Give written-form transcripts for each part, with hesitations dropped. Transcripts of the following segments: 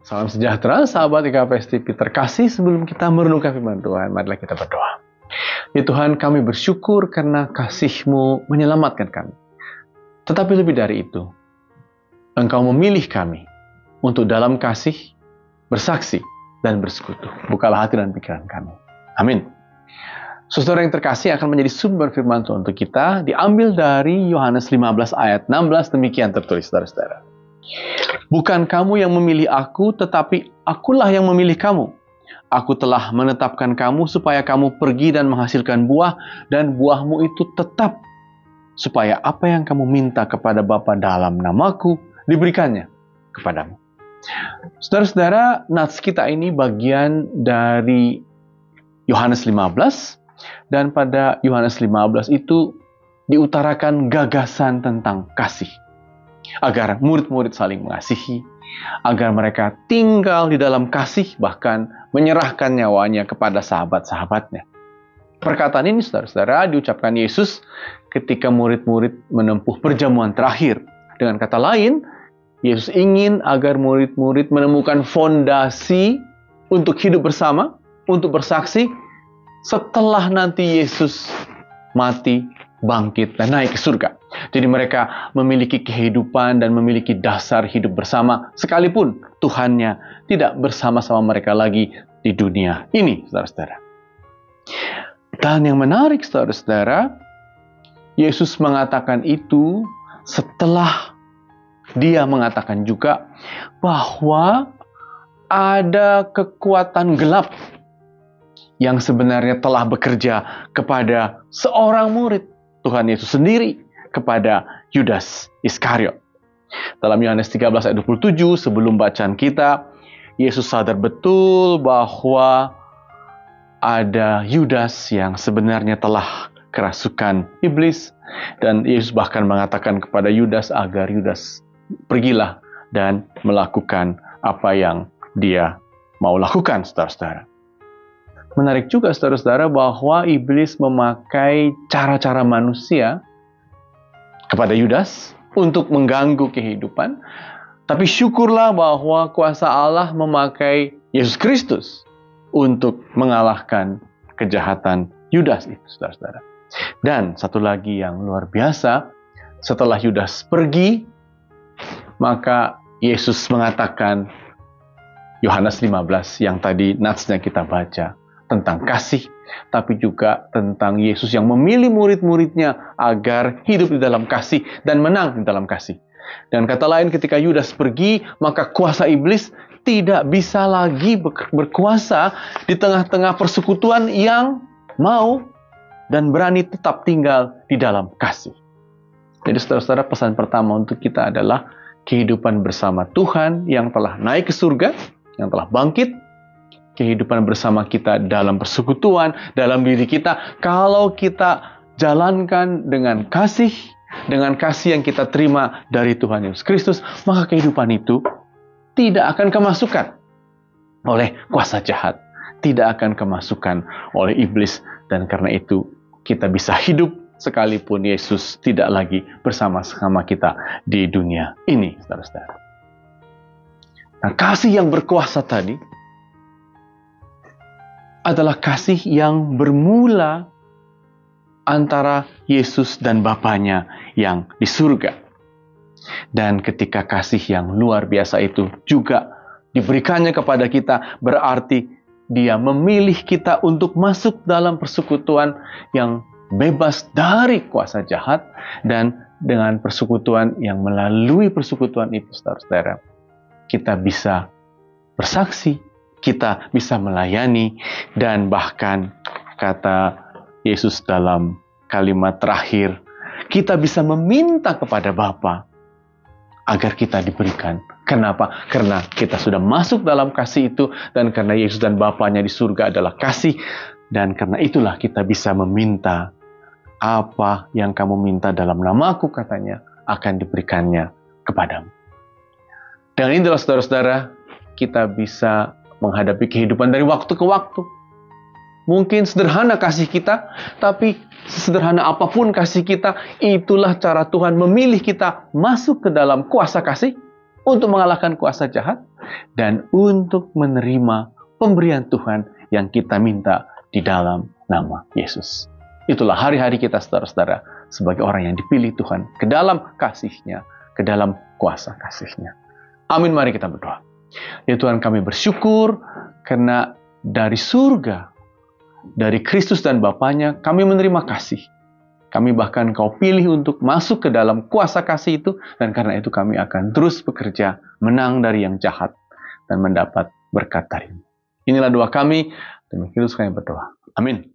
Salam sejahtera, sahabat IKPS TV terkasih. Sebelum kita merenungkan firman Tuhan, marilah kita berdoa. Ya Tuhan, kami bersyukur karena kasih-Mu menyelamatkan kami. Tetapi lebih dari itu, Engkau memilih kami untuk dalam kasih, bersaksi, dan bersekutu. Bukalah hati dan pikiran kami. Amin. Saudara yang terkasih, akan menjadi sumber firman Tuhan untuk kita diambil dari Yohanes 15 ayat 16, demikian tertulis, saudara-saudara. Bukan kamu yang memilih aku, tetapi akulah yang memilih kamu. Aku telah menetapkan kamu supaya kamu pergi dan menghasilkan buah, dan buahmu itu tetap, supaya apa yang kamu minta kepada Bapa dalam namaku, diberikannya kepadamu. Saudara-saudara, nats kita ini bagian dari Yohanes 15, dan pada Yohanes 15 itu diutarakan gagasan tentang kasih. Agar murid-murid saling mengasihi, agar mereka tinggal di dalam kasih, bahkan menyerahkan nyawanya kepada sahabat-sahabatnya. Perkataan ini, saudara-saudara, diucapkan Yesus ketika murid-murid menempuh perjamuan terakhir. Dengan kata lain, Yesus ingin agar murid-murid menemukan fondasi untuk hidup bersama, untuk bersaksi, setelah nanti Yesus mati, bangkit, dan naik ke surga. Jadi mereka memiliki kehidupan dan memiliki dasar hidup bersama, sekalipun Tuhannya tidak bersama-sama mereka lagi di dunia ini, saudara-saudara. Dan yang menarik, saudara-saudara, Yesus mengatakan itu setelah Dia mengatakan juga bahwa ada kekuatan gelap yang sebenarnya telah bekerja kepada seorang murid Tuhan Yesus sendiri, kepada Yudas Iskariot. Dalam Yohanes 13 ayat 27, sebelum bacaan kita, Yesus sadar betul bahwa ada Yudas yang sebenarnya telah kerasukan iblis, dan Yesus bahkan mengatakan kepada Yudas agar Yudas pergilah dan melakukan apa yang dia mau lakukan, saudara-saudara. Menarik juga, saudara-saudara, bahwa iblis memakai cara-cara manusia kepada Yudas untuk mengganggu kehidupan. Tapi syukurlah bahwa kuasa Allah memakai Yesus Kristus untuk mengalahkan kejahatan Yudas itu, saudara-saudara. Dan satu lagi yang luar biasa, setelah Yudas pergi, maka Yesus mengatakan, Yohanes 15 yang tadi natsnya kita baca, tentang kasih, tapi juga tentang Yesus yang memilih murid-muridnya agar hidup di dalam kasih dan menang di dalam kasih. Dan kata lain, ketika Yudas pergi, maka kuasa iblis tidak bisa lagi berkuasa di tengah-tengah persekutuan yang mau dan berani tetap tinggal di dalam kasih. Jadi saudara-saudara, pesan pertama untuk kita adalah kehidupan bersama Tuhan yang telah naik ke surga, yang telah bangkit, kehidupan bersama kita dalam persekutuan, dalam diri kita. Kalau kita jalankan dengan kasih yang kita terima dari Tuhan Yesus Kristus, maka kehidupan itu tidak akan kemasukan oleh kuasa jahat, tidak akan kemasukan oleh iblis, dan karena itu kita bisa hidup sekalipun Yesus tidak lagi bersama-sama kita di dunia ini, saudara-saudara. Nah, kasih yang berkuasa tadi adalah kasih yang bermula antara Yesus dan Bapanya yang di surga. Dan ketika kasih yang luar biasa itu juga diberikannya kepada kita, berarti Dia memilih kita untuk masuk dalam persekutuan yang bebas dari kuasa jahat, dan dengan persekutuan yang melalui persekutuan itu, saudara-saudara, kita bisa bersaksi, kita bisa melayani, dan bahkan kata Yesus dalam kalimat terakhir, kita bisa meminta kepada Bapa agar kita diberikan. Kenapa? Karena kita sudah masuk dalam kasih itu, dan karena Yesus dan Bapanya di surga adalah kasih, dan karena itulah kita bisa meminta apa yang kamu minta dalam namaku, katanya, akan diberikannya kepadamu. Dengan inilah, saudara-saudara, kita bisa menghadapi kehidupan dari waktu ke waktu. Mungkin sederhana kasih kita, tapi sesederhana apapun kasih kita, itulah cara Tuhan memilih kita masuk ke dalam kuasa kasih untuk mengalahkan kuasa jahat, dan untuk menerima pemberian Tuhan yang kita minta di dalam nama Yesus. Itulah hari-hari kita saudara-saudara sebagai orang yang dipilih Tuhan ke dalam kasih-Nya, ke dalam kuasa kasih-Nya. Amin, mari kita berdoa. Ya Tuhan, kami bersyukur karena dari surga, dari Kristus dan Bapanya, kami menerima kasih. Kami bahkan Kau pilih untuk masuk ke dalam kuasa kasih itu, dan karena itu kami akan terus bekerja, menang dari yang jahat, dan mendapat berkat dari-Mu. Inilah doa kami, demi Kristus kami berdoa. Amin.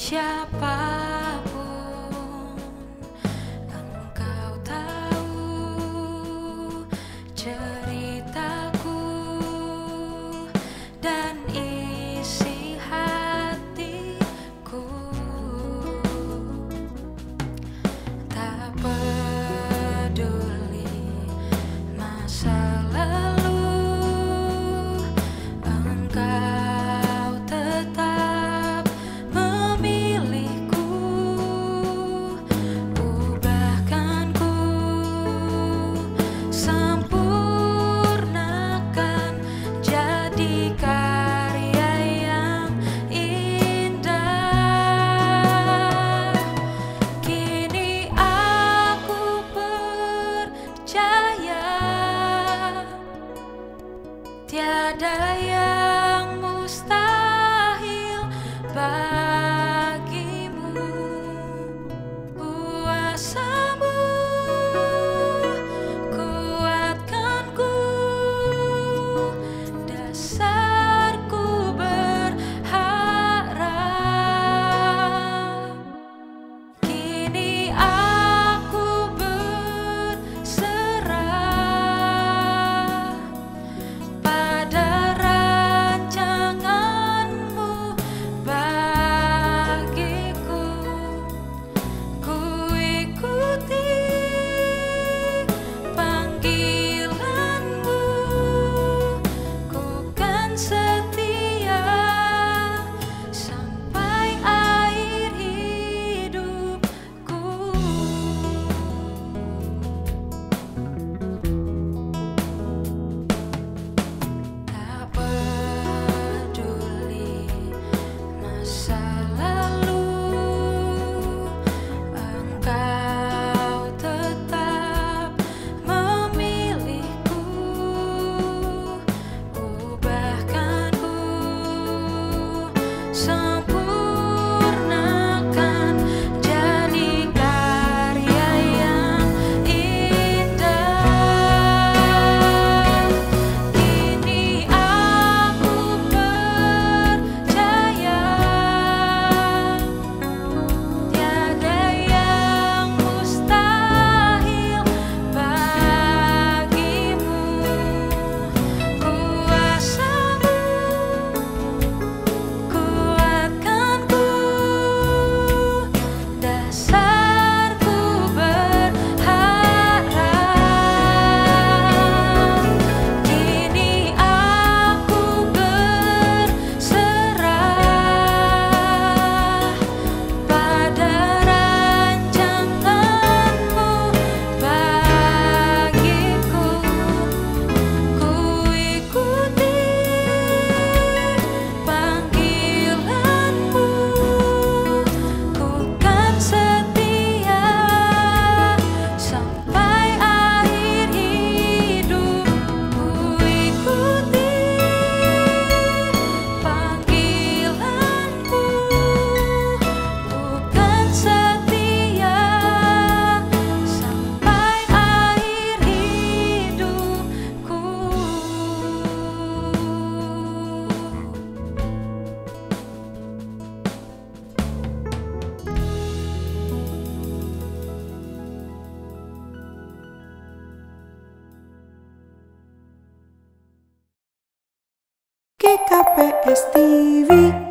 Siapapun Engkau tahu ceritaku dan isi hatiku. Tak peduli masa lalu, Engkau tiada yang mustahil bagimu. Kuasa-Mu kuatkanku, dasarku berharap. Kini aku berserah pada rancangan-Mu bagiku. Ku ikuti panggilan-Mu, ku kan setia sampai akhir hidupku. Tak peduli masa lalu, Engkau tetap memilihku. Ubahkanku, sempurnakan jadi karya yang indah. Kini aku percaya tiada yang mustahil bagimu. Kuasa-Mu kuatkanku, dasarku berharap. Kini aku berserah pada rancangan-Mu bagiku. Ku ikuti panggilan-Mu, ku kan setia sampai akhir hidup. Ku ikuti panggilan-Mu, ku kan setia sampai akhir hidupku. GKPS TV.